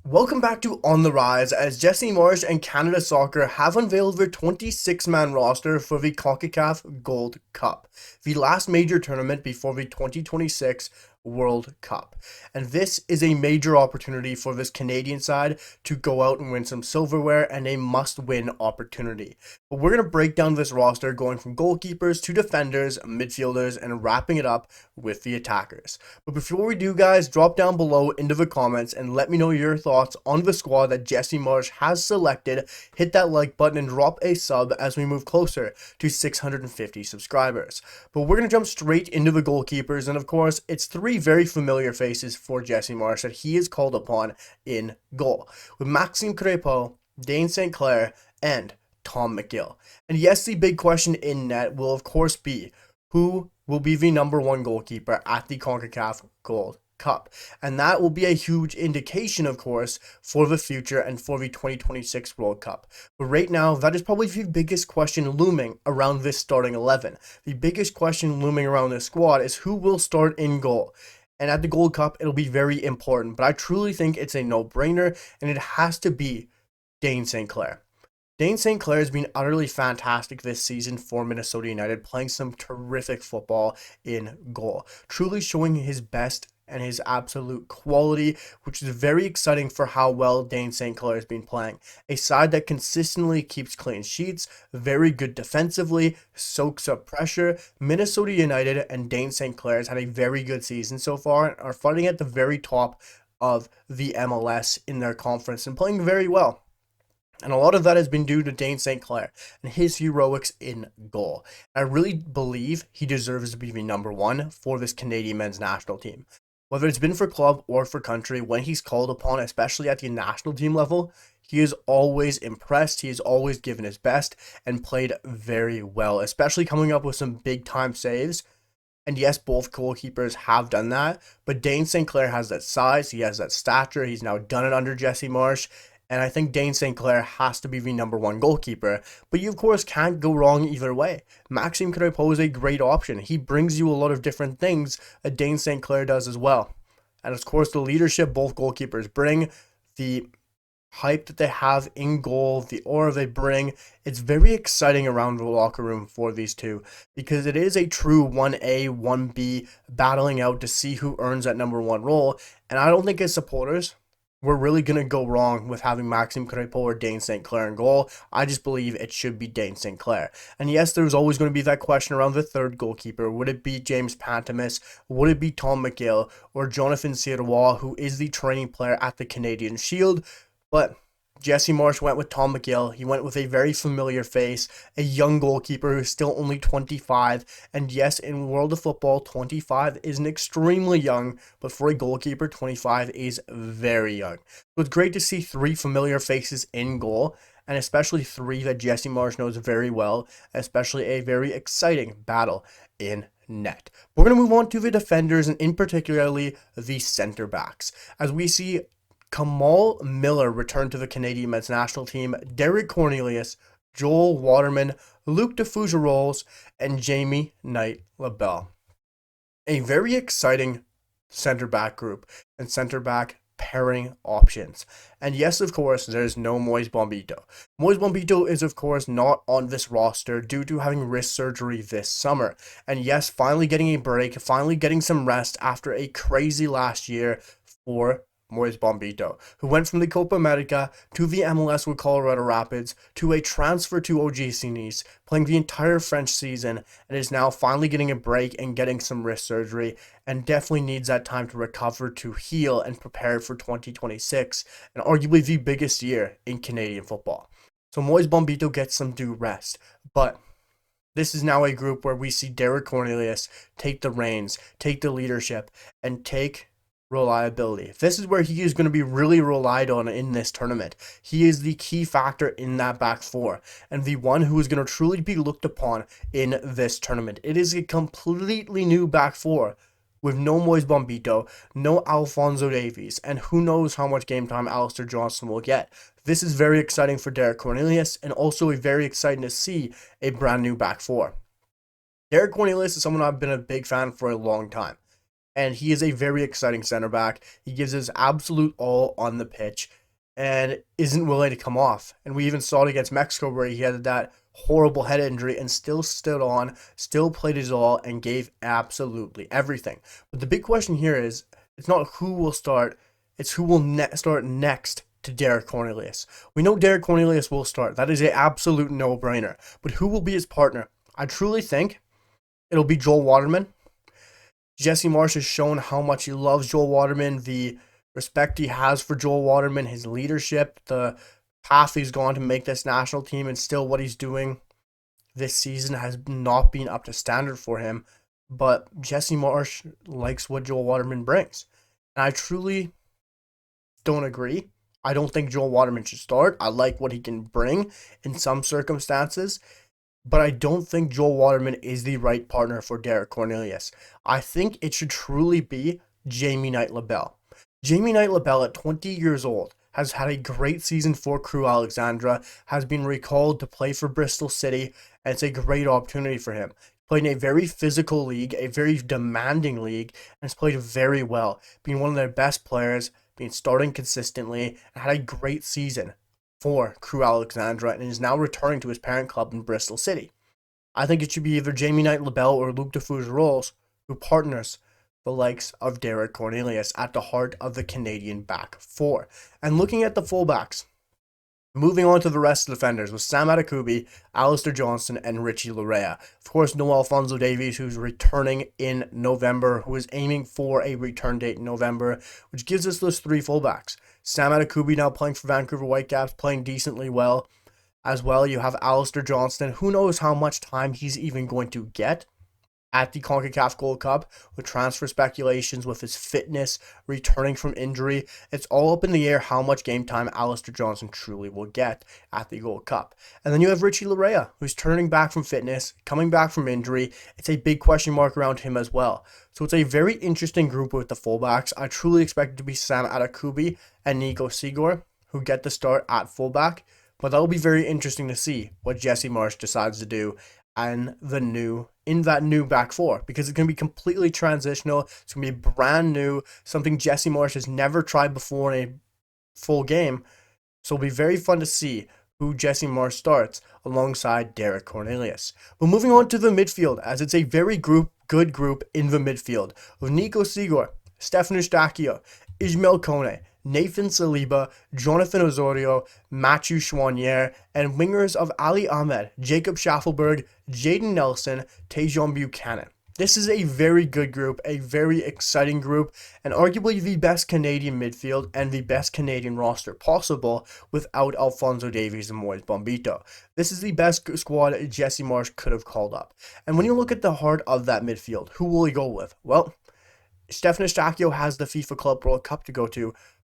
Welcome back to On the Rise, as Jesse Marsh and Canada Soccer have unveiled their 26-man roster for the CONCACAF Gold Cup, the last major tournament before the 2026 World Cup. And this is a major opportunity for this Canadian side to go out and win some silverware, and a must-win opportunity. But we're going to break down this roster, going from goalkeepers to defenders, midfielders, and wrapping it up with the attackers. But before we do, guys, drop down below into the comments and let me know your thoughts on the squad that Jesse Marsh has selected. Hit that like button and drop a sub as we move closer to 650 subscribers. But we're going to jump straight into the goalkeepers, and of course, it's three very familiar faces for Jesse Marsh that he is called upon in goal, with Maxime Crepeau, Dane St. Clair, and Tom McGill. And yes, the big question in net will of course be, who will be the number one goalkeeper at the CONCACAF Gold Cup? And that will be a huge indication, of course, for the future and for the 2026 World Cup. But right now, that is probably the biggest question looming around this starting 11. The biggest question looming around this squad is who will start in goal. And at the Gold Cup, it'll be very important. But I truly think it's a no-brainer, and it has to be Dane St. Clair. Dane St. Clair has been utterly fantastic this season for Minnesota United, playing some terrific football in goal, truly showing his best and his absolute quality, which is very exciting for how well Dane St. Clair has been playing. A side that consistently keeps clean sheets, very good defensively, soaks up pressure. Minnesota United and Dane St. Clair has had a very good season so far and are fighting at the very top of the MLS in their conference and playing very well. And a lot of that has been due to Dane St. Clair and his heroics in goal. I really believe he deserves to be the number one for this Canadian men's national team. Whether it's been for club or for country, when he's called upon, especially at the national team level, he is always impressed. He has always given his best and played very well, especially coming up with some big time saves. And yes, both goalkeepers have done that, but Dane St. Clair has that size, he has that stature, he's now done it under Jesse Marsh, and I think Dane St. Clair has to be the number one goalkeeper. But you, of course, can't go wrong either way. Maxime Crepeau is a great option. He brings you a lot of different things that Dane St. Clair does as well. And of course, the leadership both goalkeepers bring, the hype that they have in goal, the aura they bring, it's very exciting around the locker room for these two, because it is a true 1A, 1B battling out to see who earns that number one role. And I don't think as supporters, we're really going to go wrong with having Maxime Crepeau or Dane St. Clair in goal. I just believe it should be Dane St. Clair. And yes, there's always going to be that question around the third goalkeeper. Would it be James Pantemis? Would it be Tom McGill? Or Jonathan Sirois, who is the training player at the Canadian Shield? But Jesse Marsh went with Tom McGill. He went with a very familiar face, a young goalkeeper who's still only 25. And yes, in world of football, 25 isn't extremely young, but for a goalkeeper, 25 is very young. So it's great to see three familiar faces in goal, and especially three that Jesse Marsh knows very well, especially a very exciting battle in net. We're going to move on to the defenders, and in particularly the center backs, as we see Kamal Miller returned to the Canadian men's national team, Derek Cornelius, Joel Waterman, Luke DeFougeroles, and Jamie Knight-LaBelle. A very exciting center back group and center back pairing options. And yes, of course, there's no Moise Bombito. Moise Bombito is, of course, not on this roster due to having wrist surgery this summer. And yes, finally getting a break, finally getting some rest after a crazy last year for Moise Bombito, who went from the Copa America to the MLS with Colorado Rapids to a transfer to OGC Nice, playing the entire French season, and is now finally getting a break and getting some wrist surgery, and definitely needs that time to recover, to heal, and prepare for 2026, and arguably the biggest year in Canadian football. So Moise Bombito gets some due rest, but this is now a group where we see Derek Cornelius take the reins, take the leadership, and take reliability. This is where he is going to be really relied on in this tournament. He is the key factor in that back four and the one who is going to truly be looked upon in this tournament. It is a completely new back four with no Moise Bombito, no Alphonso Davies, and who knows how much game time Alistair Johnston will get. This is very exciting for Derek Cornelius, and also very exciting to see a brand new back four. Derek Cornelius is someone I've been a big fan for a long time. and he is a very exciting center back. He gives his absolute all on the pitch and isn't willing to come off. And we even saw it against Mexico where he had that horrible head injury and still stood on, still played his all, and gave absolutely everything. But the big question here is, it's not who will start, it's who will start next to Derek Cornelius. We know Derek Cornelius will start. That is an absolute no-brainer. But who will be his partner? I truly think it'll be Joel Waterman. Jesse Marsch has shown how much he loves Joel Waterman, the respect he has for Joel Waterman, his leadership, the path he's gone to make this national team, and still what he's doing this season has not been up to standard for him. But Jesse Marsch likes what Joel Waterman brings. And I truly don't agree. I don't think Joel Waterman should start. I like what he can bring in some circumstances, but I don't think Joel Waterman is the right partner for Derek Cornelius. I think it should truly be Jamie Knight-Labelle. Jamie Knight-Labelle, at 20 years old, has had a great season for Crew Alexandra, has been recalled to play for Bristol City, and it's a great opportunity for him. Played in a very physical league, a very demanding league, and has played very well, being one of their best players, being starting consistently, and had a great season for Crew Alexandra, and is now returning to his parent club in Bristol City. I think it should be either Jamie Knight-Labelle or Luc de Fougerols who partners the likes of Derek Cornelius at the heart of the Canadian back four. And looking at the fullbacks, moving on to the rest of the defenders with Sam Adekubi, Alistair Johnston, and Richie Larea. Of course, no Alphonso Davies, who's returning in November, who is aiming for a return date in November, which gives us those three fullbacks. Sam Adekubi now playing for Vancouver Whitecaps, playing decently well. As well, you have Alistair Johnston. Who knows how much time he's even going to get at the CONCACAF Gold Cup with transfer speculations, with his fitness, returning from injury. It's all up in the air how much game time Alistair Johnston truly will get at the Gold Cup. And then you have Richie Larea, who's turning back from fitness, coming back from injury. It's a big question mark around him as well. So it's a very interesting group with the fullbacks. I truly expect it to be Sam Adekubi and Nico Sigor who get the start at fullback. But that'll be very interesting to see what Jesse Marsch decides to do in that new back four, because it's going to be completely transitional. It's going to be brand new, something Jesse Marsch has never tried before in a full game. So it'll be very fun to see who Jesse Marsch starts alongside Derek Cornelius. But moving on to the midfield, as it's a very good group in the midfield of Nico Sigor, Stefan Eustáquio, Ismail Kone, Nathan Saliba, Jonathan Osorio, Mathieu Chouanier, and wingers of Ali Ahmed, Jacob Schaffelberg, Jaden Nelson, Tajon Buchanan. This is a very good group, a very exciting group, and arguably the best Canadian midfield and the best Canadian roster possible without Alphonso Davies and Moise Bombito. This is the best squad Jesse Marsch could have called up. And when you look at the heart of that midfield, who will he go with? Well, Stefan Eustáquio has the FIFA Club World Cup to go to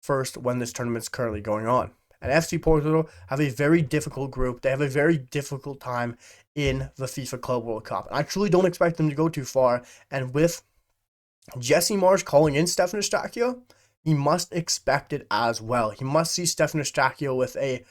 first when this tournament's currently going on. And FC Porto have a very difficult group. They have a very difficult time in the FIFA Club World Cup. I truly don't expect them to go too far. And with Jesse Marsch calling in Stefan Eustáquio, he must expect it as well. He must see Stefan Eustáquio with a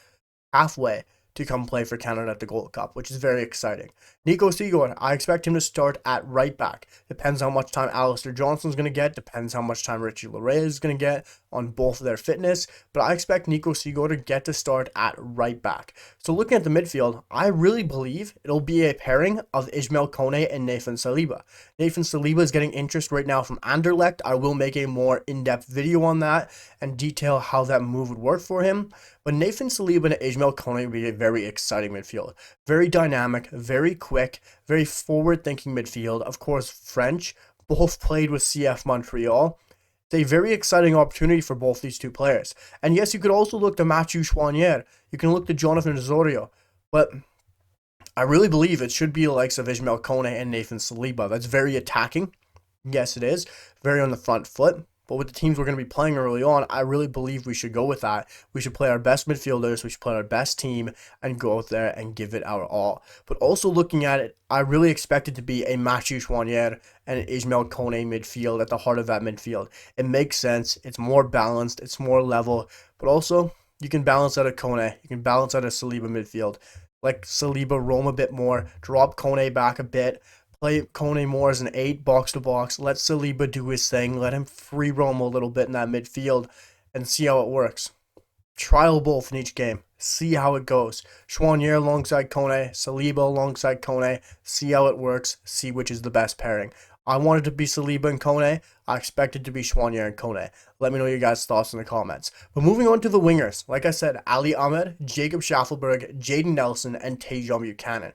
halfway to come play for Canada at the Gold Cup, which is very exciting. Nico Sigor, I expect him to start at right back. Depends how much time Alistair Johnston's going to get. Depends how much time Richie Larea is going to get on both of their fitness. But I expect Nico Sigor to get to start at right back. So looking at the midfield, I really believe it'll be a pairing of Ismail Kone and Nathan Saliba. Nathan Saliba is getting interest right now from Anderlecht. I will make a more in-depth video on that and detail how that move would work for him. But Nathan Saliba and Ismail Kone would be a very exciting midfield. Very dynamic, very quick, very forward-thinking midfield. Of course, French, both played with CF Montreal. It's a very exciting opportunity for both these two players. And yes, you could also look to Mathieu Chouanier. You can look to Jonathan Osorio. But I really believe it should be the likes of Ismail Kone and Nathan Saliba. That's very attacking. Yes, it is. Very on the front foot. But with the teams we're going to be playing early on, I really believe we should go with that. We should play our best midfielders, we should play our best team, and go out there and give it our all. But also looking at it, I really expect it to be a Mathieu Chouanier and an Ismail Kone midfield at the heart of that midfield. It makes sense, it's more balanced, it's more level, but also you can balance out a Kone, you can balance out a Saliba midfield. Like Saliba roam a bit more, drop Kone back a bit, Play Kone more as an 8, box to box. Let Saliba do his thing. Let him free roam a little bit in that midfield and see how it works. Trial both in each game. See how it goes. Schwanier alongside Kone, Saliba alongside Kone. See how it works. See which is the best pairing. I want it to be Saliba and Kone. I expect it to be Schwanier and Kone. Let me know your guys' thoughts in the comments. But moving on to the wingers. Like I said, Ali Ahmed, Jacob Schaffelberg, Jaden Nelson, and Tajon Buchanan.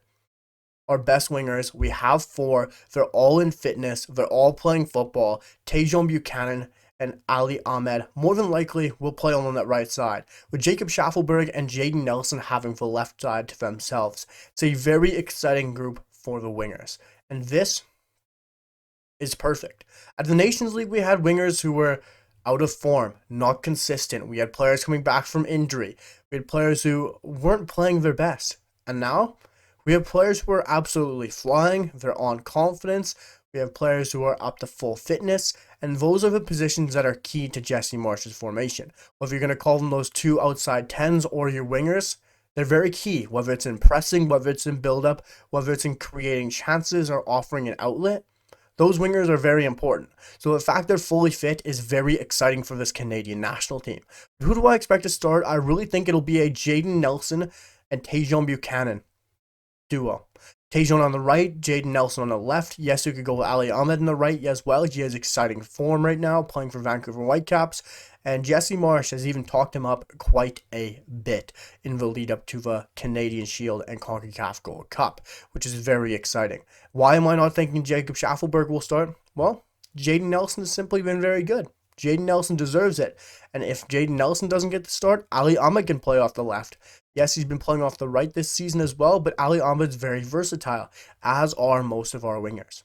Our best wingers. We have 4. They're all in fitness. They're all playing football. Tajon Buchanan and Ali Ahmed more than likely will play on that right side, with Jacob Schaffelberg and Jaden Nelson having the left side to themselves. It's a very exciting group for the wingers, and this is perfect. At the Nations League, we had wingers who were out of form, not consistent. We had players coming back from injury. We had players who weren't playing their best, and now we have players who are absolutely flying. They're on confidence. We have players who are up to full fitness, and those are the positions that are key to Jesse Marsch's formation. Whether you're going to call them those 2 outside 10s or your wingers, they're very key, whether it's in pressing, whether it's in build-up, whether it's in creating chances or offering an outlet. Those wingers are very important. So the fact they're fully fit is very exciting for this Canadian national team. Who do I expect to start? I really think it'll be a Jaden Nelson and Tajon Buchanan duo. Tajon on the right, Jaden Nelson on the left. Yes, you could go with Ali Ahmed on the right as well. He has exciting form right now, playing for Vancouver Whitecaps. And Jesse Marsch has even talked him up quite a bit in the lead up to the Canadian Shield and CONCACAF Gold Cup, which is very exciting. Why am I not thinking Jacob Schaffelberg will start? Well, Jaden Nelson has simply been very good. Jaden Nelson deserves it. And if Jaden Nelson doesn't get the start, Ali Ahmed can play off the left. Yes, he's been playing off the right this season as well, but Ali Ahmed's very versatile, as are most of our wingers.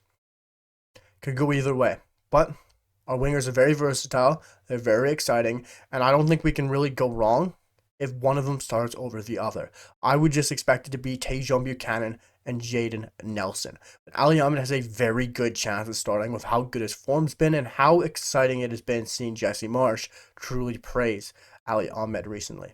Could go either way, but our wingers are very versatile, they're very exciting, and I don't think we can really go wrong if one of them starts over the other. I would just expect it to be Tajon Buchanan and Jaden Nelson. But Ali Ahmed has a very good chance of starting with how good his form's been and how exciting it has been seeing Jesse Marsch truly praise Ali Ahmed recently.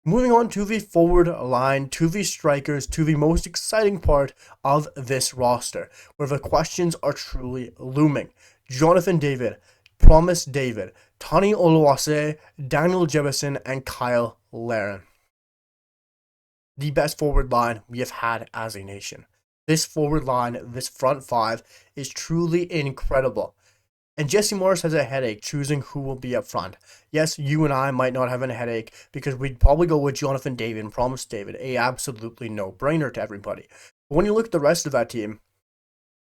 Moving on to the forward line, to the strikers, to the most exciting part of this roster, where the questions are truly looming. Jonathan David, Promise David, Tani Oluwase, Daniel Jebison, and Kyle Larin. The best forward line we have had as a nation. This forward line, this front 5, is truly incredible. And Jesse Marsch has a headache choosing who will be up front. Yes, you and I might not have a headache because we'd probably go with Jonathan David and Promise David, a absolutely no-brainer to everybody. But when you look at the rest of that team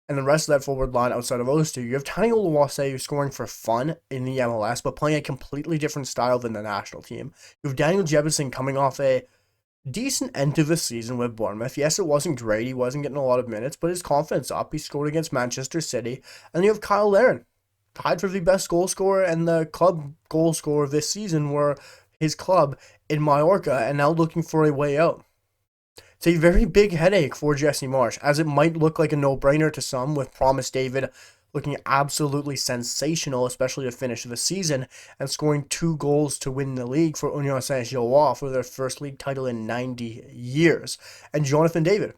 and the rest of that forward line outside of those two, you have Tani Oluwase who's scoring for fun in the MLS but playing a completely different style than the national team. You have Daniel Jebison coming off a decent end to the season with Bournemouth. Yes, it wasn't great. He wasn't getting a lot of minutes, but his confidence up. He scored against Manchester City. And you have Kyle Larin, tied for the best goal scorer and the club goal scorer this season were his club in Mallorca and now looking for a way out. It's a very big headache for Jesse Marsch, as it might look like a no-brainer to some, with Promise David looking absolutely sensational, especially to finish the season, and scoring 2 goals to win the league for Union Saint-Gilloise for their first league title in 90 years. And Jonathan David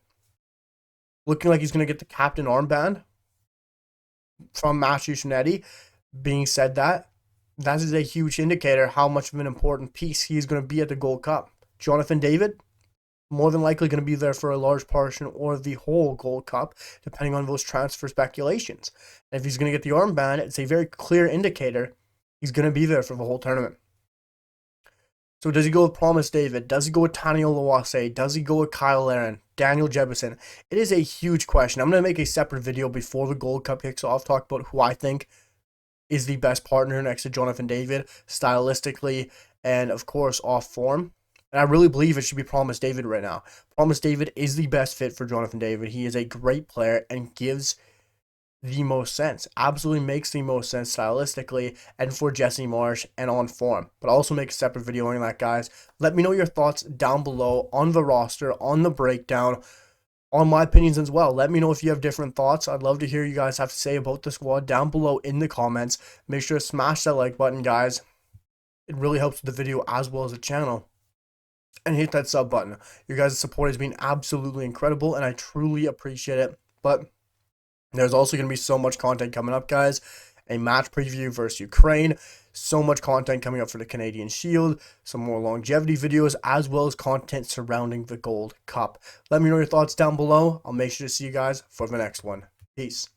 looking like he's going to get the captain armband from Matthew Shinetti. Being said that is a huge indicator how much of an important piece he's going to be at the Gold Cup. Jonathan David, more than likely going to be there for a large portion or the whole Gold Cup, depending on those transfer speculations. And if he's going to get the armband, it's a very clear indicator he's going to be there for the whole tournament. So does he go with Promise David? Does he go with Tani Oluwase? Does he go with Kyle Larin? Daniel Jebison? It is a huge question. I'm going to make a separate video before the Gold Cup kicks off, talk about who I think is the best partner next to Jonathan David, stylistically, and of course off form. And I really believe it should be Promise David right now. Promise David is the best fit for Jonathan David. He is a great player and gives the most sense. Absolutely makes the most sense stylistically and for Jesse Marsch and on form. But I'll also make a separate video on that, guys. Let me know your thoughts down below on the roster, on the breakdown, on my opinions as well. Let me know if you have different thoughts. I'd love to hear you guys have to say about the squad down below in the comments. Make sure to smash that like button, guys. It really helps with the video as well as the channel. And hit that sub button. Your guys' support has been absolutely incredible and I truly appreciate it. But There's also going to be so much content coming up, guys. A match preview versus Ukraine. So much content coming up for the Canadian Shield. Some more longevity videos, as well as content surrounding the Gold Cup. Let me know your thoughts down below. I'll make sure to see you guys for the next one. Peace.